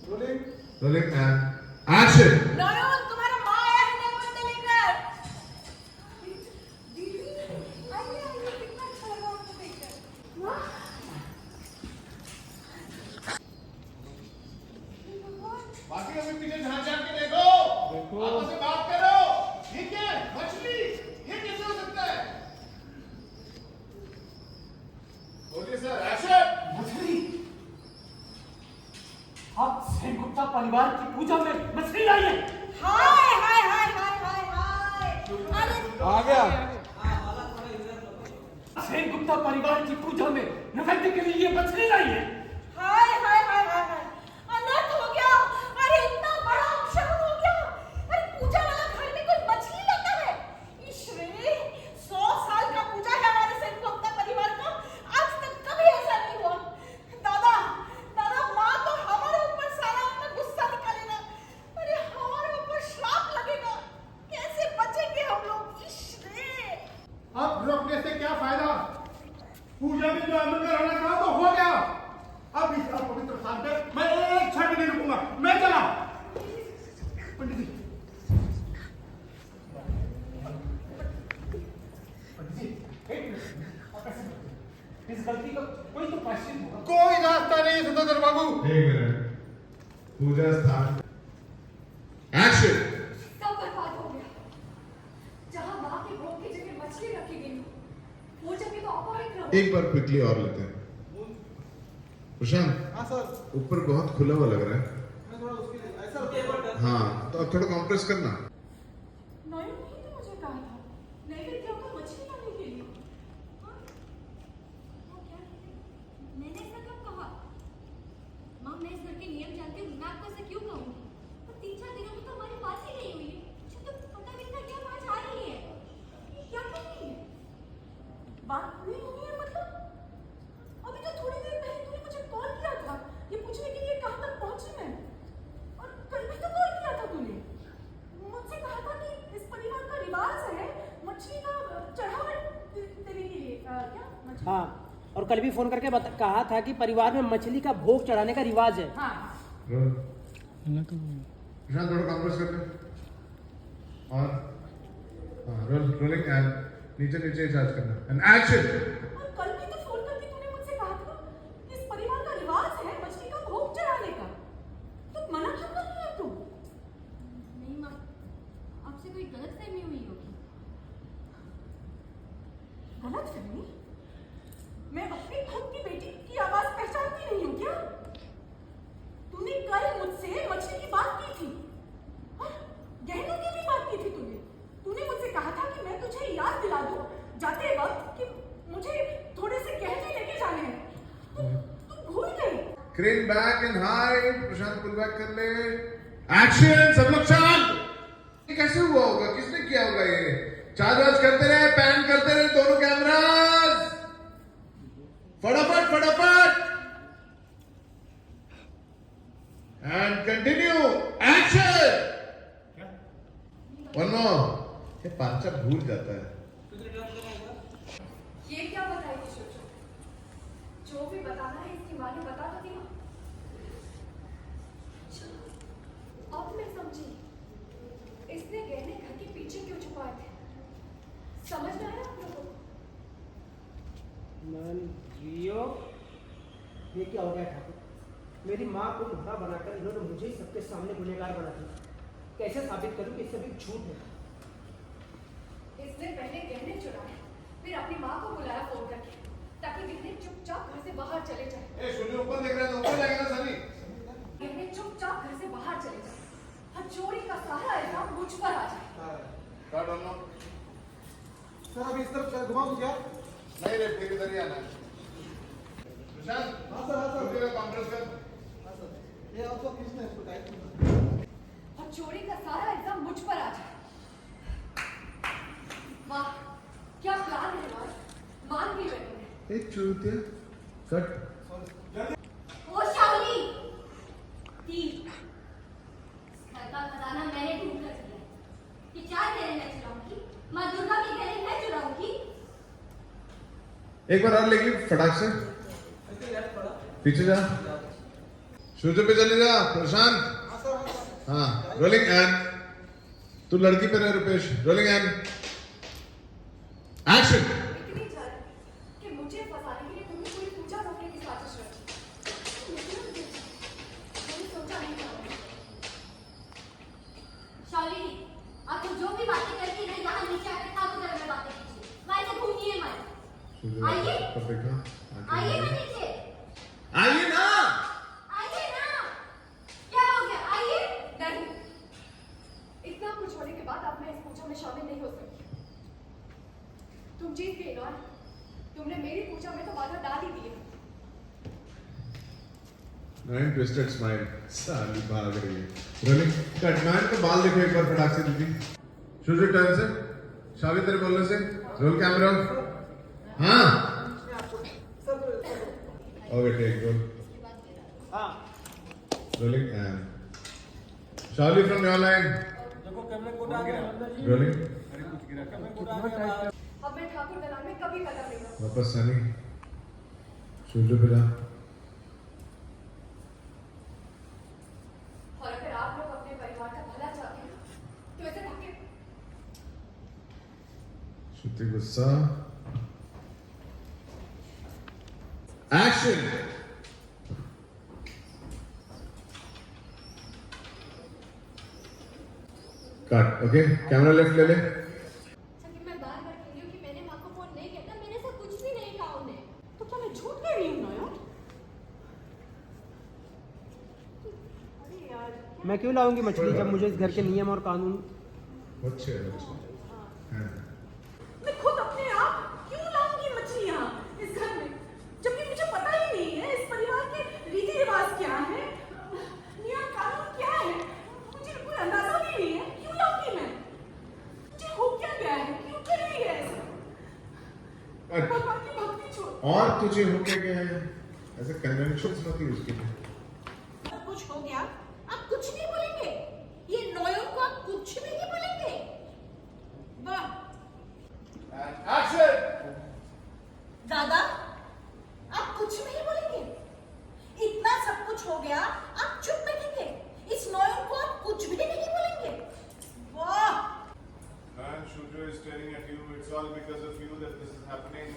Rolling and action. नयन तुम्हारा माँ आया है नेमंत लेकर। दीदी, आइए आइए कितना अच्छा लगा आपको देखकर। वाह। बाकी अभी पीछे झांक झांक के देखो। आपस में बात करो। ये क्या है? मछली। ये कैसे हो सकता है? बोलिए सर, एक्शन। मछली। आप सेनगुप्ता परिवार की पूजा में मछली लाई है। हाय हाय हाय हाय हाय हाय। अरे आ गया। सेनगुप्ता परिवार की पूजा में नैवेद्य के लिए ये मछली लाई है। हाय हाय हाय हाय हाय। अनर्थ हो गया। अरे इतना बड़ा अपशकुन हो गया। अरे पूजा वाला घर में कोई मछली लाता है। ईश्वरी, 100 साल का पूजा है हमारे सेनगुप्ता परिवार का। आज तक कभी ऐसा नहीं हुआ। दादा, दादा माँ तो हमारे ऊपर सारा अपना गुस्सा निकालेगा। अरे हमारे ऊपर श्राप लगेगा। कैसे बचेंगे हम लोग? ईश्वरी। अब रोकने से क्या फायदा? पूजा में जो अमल कराना था तो हो गया। अब इस अपवित्र स्थान पे मैं एक क्षण भी नहीं रुकूंगा। मैं चला। पंडित जी, इस गलती का कोई तो प्रायश्चित होगा। कोई रास्ता नहीं सतोदर बाबू। एक मिनट। पूजा स्थान। एक्शन। सब बर्बाद हो गया। जहाँ माँ के भोग की जगह मछली रखी गई वो जगह तो अपवित्र हो। एक बार क्विकली और लेते हैं। प्रशांत। हाँ सर। ऊपर बहुत खुला हुआ लग रहा है। मैं थोड़ा उसके लिए ऐसा हाँ, तो अब थोड़ा कंप्रेस करना। नयन नहीं तो मुझे कहा था नैवेद्य को मछली लाने के लिए। हाँ? वो क्या है? मैंने ऐसा कब कहा? माँ मैं इस घर के नियम जानती हूँ, मैं आपको ऐसा क्यों कहूँगी? पर 3-4 दिनों में तो हमारी बात ही नहीं हुई है। मुझे तो पता भी नहीं था कि आप आज आ रही है। ये क्या कर रही है? बात हुई नहीं है मतलब? अभी तो थोड़ी देर पहले तूने मुझे कॉल किया था ये पूछने के लिए कहाँ तक पहुंची मैं। और कल भी तो कॉल किया था तूने। मुझसे कहा था कि इस परिवार का रिवाज है मछली का चढ़ावा देने के लिए। क्या मछली? हाँ, और कल भी फोन करके कहा था कि परिवार में मछली का भोग चढ़ाने का रिवाज है। हाँ। प्रशांत थोड़ा कंप्रेस करते हैं। और हाँ, रोलिंग एंड नीचे नीचे चार्ज करना एंड एक्शन। और कल भी तो फोन करके तूने मुझसे कहा था कि इस परिवार का रिवाज है मछली का भोग चढ़ाने का। तो मना क्यों कर रही है तू? नहीं माँ, आपसे कोई गलतफहमी हुई होगी। गलतफहमी? मैं अपनी खुद की बेटी की आवाज पहचानती नहीं हूँ क्या? तूने कल मुझसे मछली की बात की थी और गहने की भी बात की थी तूने। तूने मुझसे कहा था कि मैं तुझे याद दिला दूं जाते वक्त कि मुझे थोड़े से गहने लेके जाने हैं। तू भूल गई। Crane back and high. Prashant pull back कर ले। एक्शन। सब लोग शांत। ये कैसे हुआ होगा? किसने किया होगा ये? चार्ज वार्ज करते रहे, पैन करते रहे दोनों कैमरास। फटाफट फटाफट। And continue. Action. One more. ये पांचा भूल जाता है। ये क्या बताएगी सोचो? जो भी बताना है इसकी माँ ने बता तो दिया। चलो, अब मैं समझी इसने गहने घर के पीछे क्यों छुपाए थे। समझ में आया आप लोगों को? जियो, ये क्या हो गया ठाकुर? मेरी माँ को धोखा बनाकर इन्होंने मुझे ही सबके सामने गुनहगार बना दिया। कैसे साबित करूं कि ये सब एक झूठ है? इसने पहले गहने चुराए, फिर अपनी माँ को बुलाया फोन करके ताकि गहने चुपचाप घर से बाहर चले जाए। ए सुनिए, ऊपर देख रहे हैं तो ऊपर जाएगा ना सनी। गहने चुपचाप घर से बाहर चले जाए और चोरी का सारा इल्जाम मुझ पर आ जाए। Card on low. सर अभी इस तरफ घुमा दूं क्या? नहीं रे, फिर इधर ही आना है। प्रशांत। हाँ सर, हाँ सर। पूरा कंप्रेस कर। हाँ सर। ये आपको किसने इसको टाइट किया? और चोरी का सारा इल्जाम मुझ पर आ जाए। वाह, क्या प्लान है यार। मान भी बैठे हैं। एक चूतिया कट। ओ शावली, तीर। घर का खजाना मैंने ढूंढ कर दिया कि 4 गहने मैं चुराऊंगी, माँ दुर्गा के गहने मैं चुराऊंगी। एक बार और लेगी फटाक से। पीछे जा। शुरू पे चले जा प्रशांत. हाँ सर, हाँ सर. हाँ रोलिंग एंड. तू लड़की पे रहे रुपेश. Rolling and action. इतनी जल्द कि मुझे फंसाने के लिए तुमने पूरी पूजा रोकने की साजिश रची। मैंने सोचा नहीं था। शालिनी, आप तुम जो भी बातें करती हैं यहाँ नीचे आकर ठाकुर घर में बातें कीजिए। वहाँ से घूमिए मत। आइए। आइए ना नीचे। आइए ना. आइए ना। क्या हो गया? आइए। नहीं। इतना कुछ होने के बाद अब मैं इस पूजा में शामिल नहीं हो सकती। तुम जीत गई ना। तुमने मेरी पूजा में तो बाधा डाल ही दी है। Nine twisted smile. साली भाग रही है. Rolling cut. मैन का बाल देखो एक बार फटाक से दीदी. शुरू टर्न से. शावी तेरे बोलने से. Roll camera. हाँ. Okay take roll. हाँ. Rolling and Shavi from your line. देखो कैमरे कोड आ गया. रोलिंग. कैमरे कोड आ गया. अब मैं ठाकुर दलान में कभी कदम नहीं रखूंगी। वापस सनी. शुरू पे जा. और अगर आप लोग अपने परिवार का भला चाहते हैं तो ऐसे धक्के श्रुति गुस्सा. Action. Cut. Okay camera left ले ले. कि मैं बार बार कह रही हूँ कि मैंने माँ को फोन नहीं किया था। मैंने ऐसा कुछ भी नहीं कहा उन्हें। तो क्या मैं झूठ कह रही हूँ नयन? अरे यार क्या- मैं क्यों लाऊंगी मछली जब मुझे इस घर के नियम और कानून अच्छे हैं. मैं खुद अपने आप क्यों लाऊंगी मछलियाँ इस घर में, जबकि मुझे पता ही नहीं है इस परिवार के रीति रिवाज क्या है, नियम कानून क्या है. मुझे कोई अंदाजा भी नहीं है. क्यों लाऊंगी मैं? मुझे हो क्या गया है? क्यों कर रही है ऐसा? भगवान की भक्ति छोड़. और तुझे हो क्या गया है? ऐसे कन्वेंशंस मत यूज कीजिए. सब कुछ हो गया, आप कुछ नहीं बोलेंगे? ये नयन को आप कुछ भी नहीं बोलेंगे? वाह दादा, आप कुछ नहीं बोलेंगे? इतना सब कुछ हो गया, आप चुप बैठेंगे? इस नयन को आप कुछ भी नहीं बोलेंगे? वाह. And Shujo is staring at you. It's all because of you that this is happening.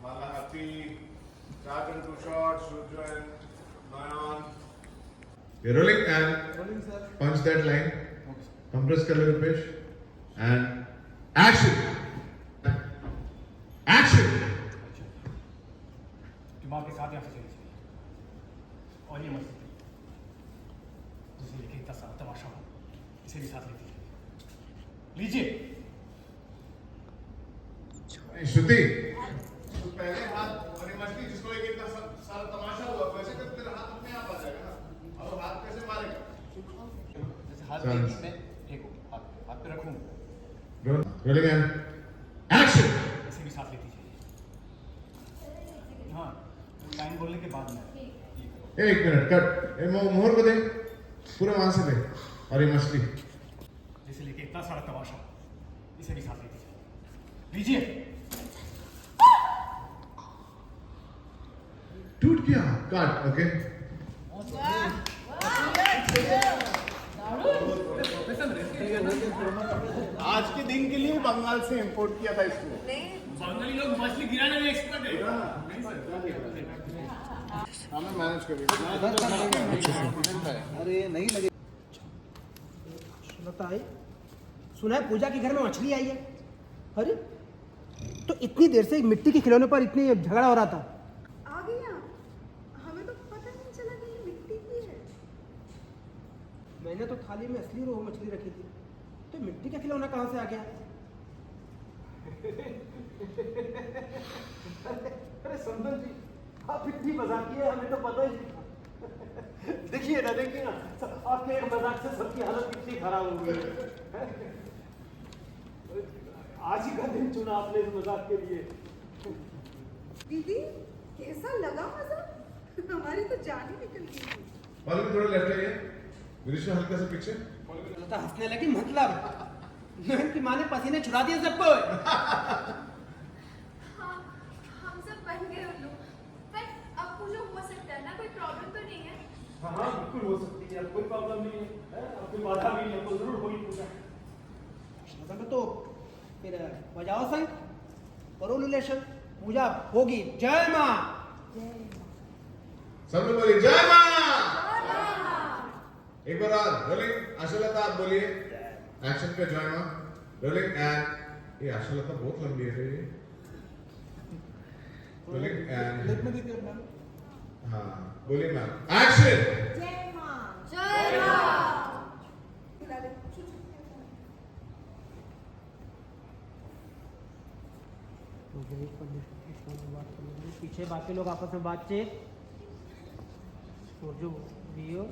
Mala happy. Start and 2 shots. Shujo and Nayan. You're rolling and rolling sir. punch that line. Compress color Rupesh. And action. Action. दिमाग के साथ यहाँ से चली चाहिए और ये मत जिसे लेके इतना सारा तमाशा हो इसे भी साथ लेती है. लीजिए. श्रुति. तू पहले हाथ और ये मछली जिसको लेके इतना सारा तमाशा हुआ वैसे तो तेरा हाथ अपने आप आ जाएगा ना. और हाथ कैसे मारेगा? जैसे हाथ चल. में एक हाथ पे रखूँ Rolling and action. इसे भी साथ लेती चाहिए. हाँ लाइन बोलने के बाद में ये करो. 1 मिनट कट. ये मोहर को दे. पूरा वहां से दे. और ये मछली. जिसे लेके इतना सारा तमाशा इसे भी साथ लेती चाहिए. लीजिए. टूट गया. कट. ओके. आज के दिन के लिए बंगाल से इंपोर्ट किया था इसको. बंगाली लोग मछली गिराने में एक्सपर्ट है. हमें मैनेज करिए. अरे नहीं लगे. लगता है सुना है पूजा के घर में मछली आई है. अरे तो इतनी देर से मिट्टी के खिलौने पर इतनी झगड़ा हो रहा था. आ गया. हमें तो पता नहीं चला कि ये मिट्टी की है. मैंने तो थाली में असली रोहू मछली रखी थी, तो मिट्टी का खिलौना कहाँ से आ गया? अरे संतन जी, आप इतनी मजाकिया है, हमें तो पता ही नहीं था. देखिए ना आपके एक मजाक से सबकी हालत कितनी खराब हो गई है. आज ही का दिन चुना आपने इस मजाक के लिए. दीदी कैसा लगा मजा? हमारी तो जान ही निकल गई थी. बाल में थोड़ा लेफ्ट आइए. विनिशा हल्का से पीछे. तो हंसने लगी मतलब नयन की माँ ने पसीने छुड़ा दिए सबको. हाँ, हम सब बन गए उल्लू. पर अब पूजा हो सकता है. हाँ हाँ बिल्कुल हो सकती है, कोई प्रॉब्लम नहीं है, कोई बाधा नहीं है, तो जरूर होगी पूजा। तो फिर बजाओ संग, करो रिलेशन, पूजा होगी। जय माँ। सब लोग बोलिए जय माँ। एक बार और रोलिंग। आशालता आप बोलिए एक्शन पे जय माँ। रोलिंग एंड ये आशालता बहुत लंबी है रे। रोलिंग एंड लेट में दीजिए मैम। हाँ बोलिए मैम एक्शन। जय माँ। जय माँ। पीछे बाकी लोग आपस में बातचीत और जो वीडियो